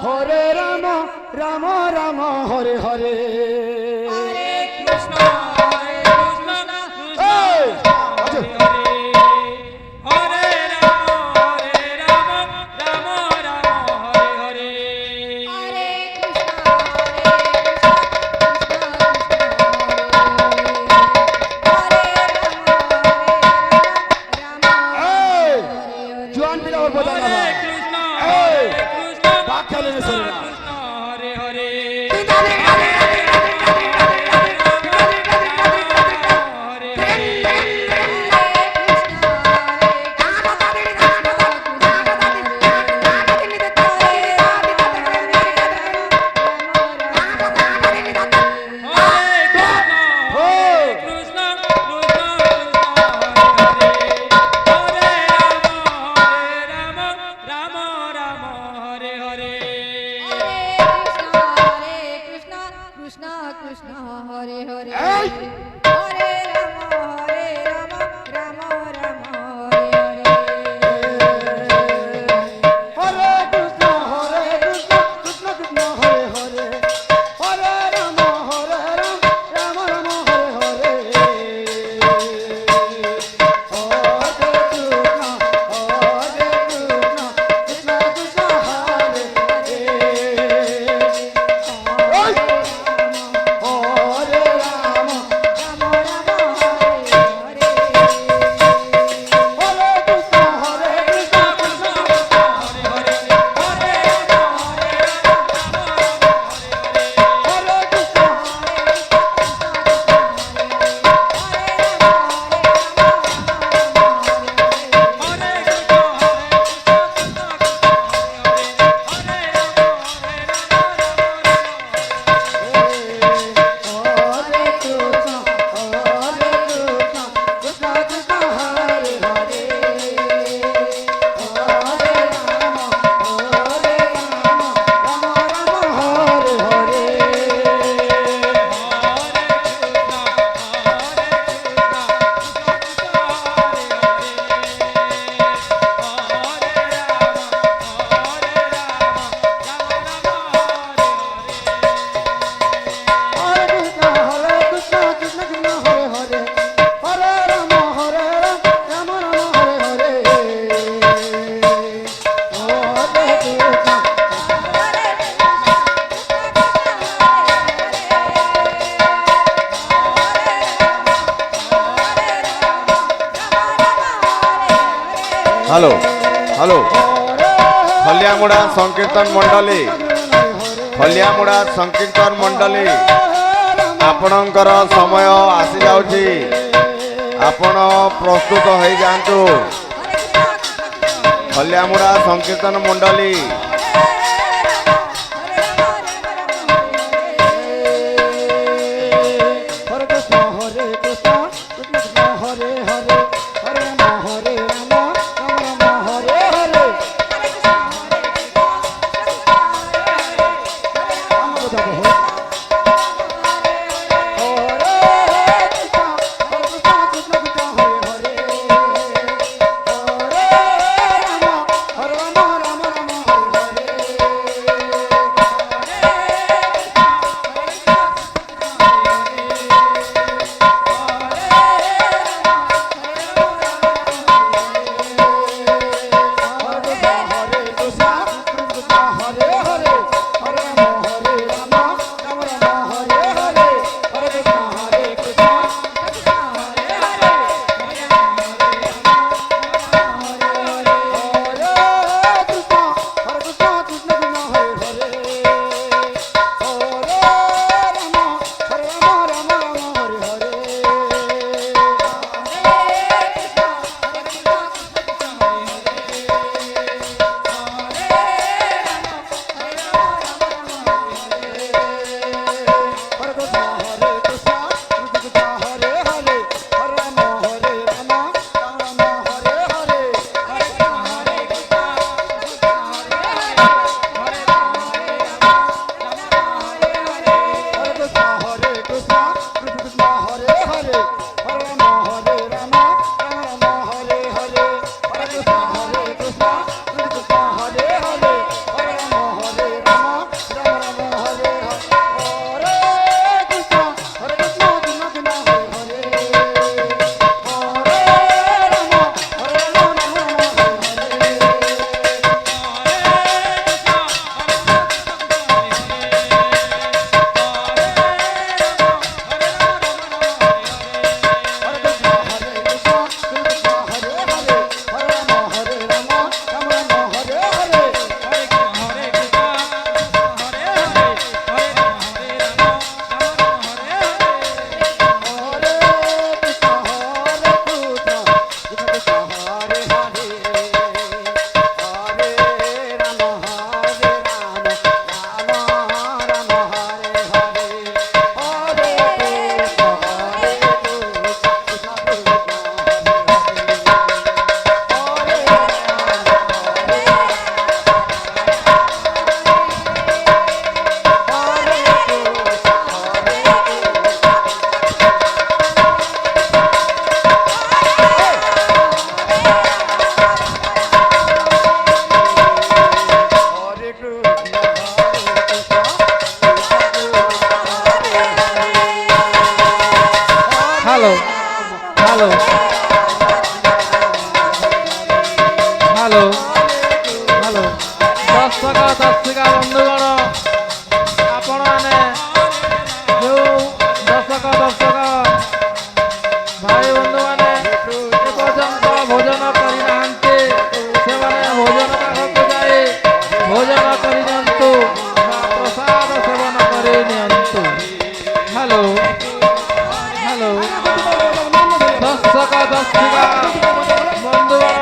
হরে রাম রাম রাম হরে হরে হরে কৃষ্ণ হরে কৃষ্ণ কৃষ্ণ কৃষ্ণ হরে হরে রাম রাম রাম হরে হরে হরে কৃষ্ণ জোয়ান পিলা ওর বোঝা না হরে কৃষ্ণ হরে কৃষ্ণ বাক খেলে নে কৃষ্ণ শরীরা। কৃষ্ণ হরে হরে কৃষ্ণ কৃষ্ণ হরে হরে এই! হরে রাম রাম রাম হরে হরে হরে কৃষ্ণ কৃষ্ণ কৃষ্ণ হরে হরে হরে রাম রাম রাম হরে হরে হরে কৃষ্ণ কৃষ্ণ কৃষ্ণ হরে হরে ওই! হরে রাম রাম রাম হরে হরে হরে কৃষ্ণ হরে কৃষ্ণ হরে কৃষ্ণ কৃষ্ণ কৃষ্ণ হরে হরে হরে রাম রাম রাম হরে হরে হরে কৃষ্ণ কৃষ্ণ কৃষ্ণ হরে হরে হরে রাম রাম রাম হরে হরে হরে কৃষ্ণ হ্যালো হ্যালো হলিয়ামুড়া সংকীর্তন মଣ୍ଡଳୀ ହଲିଆମୁଡ଼ା ସଂକୀର୍ତ୍ତନ ମଣ୍ଡଳୀ ଆପଣଙ୍କର ସମୟ ଆସିଯାଉଛି ଆପଣ ପ୍ରସ୍ତୁତ ହୋଇଯାଆନ୍ତୁ ହଲିଆମୁଡ଼ା ସଂକୀର୍ତ୍ତନ ମଣ୍ଡଳୀ হরে কৃষ্ণ কৃষ্ণ কৃষ্ণ হরে হরে হরে রাম রাম রাম হরে হরে আমরা যাবো হরে কৃষ্ণ কৃষ্ণ কৃষ্ণ হরে হরে হরে রাম রাম রাম হরে হরে ଦର୍ଶିକା ବନ୍ଧୁଗଣ ଆପଣମାନେ ଯେଉଁ ଦର୍ଶକ ଭାଇ ବନ୍ଧୁମାନେ ଏପର୍ଯ୍ୟନ୍ତ ଭୋଜନ କରିନାହାନ୍ତି ସେମାନେ ଭୋଜନ ପାଖକୁ ଯାଇ ଭୋଜନ କରିନିଅନ୍ତୁ ବା ପ୍ରସାଦ ସେବନ କରି ନିଅନ୍ତୁ। ହ୍ୟାଲୋ ହ୍ୟାଲୋ ଦର୍ଶକ ଦର୍ଶିକା ବନ୍ଧୁଗଣ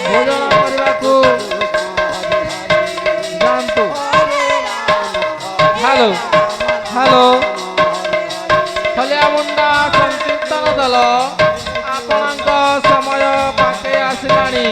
ଭୋଜନ କରିବାକୁ ଯାଆନ୍ତୁ। ହ୍ୟାଲୋ ହ୍ୟାଲୋ ଖଲିଆମୁଣ୍ଡା ସଂକୀର୍ତ୍ତନ ଦଳ ଆପଣଙ୍କ ସମୟ ପାଖେ ଆସିଲାଣି।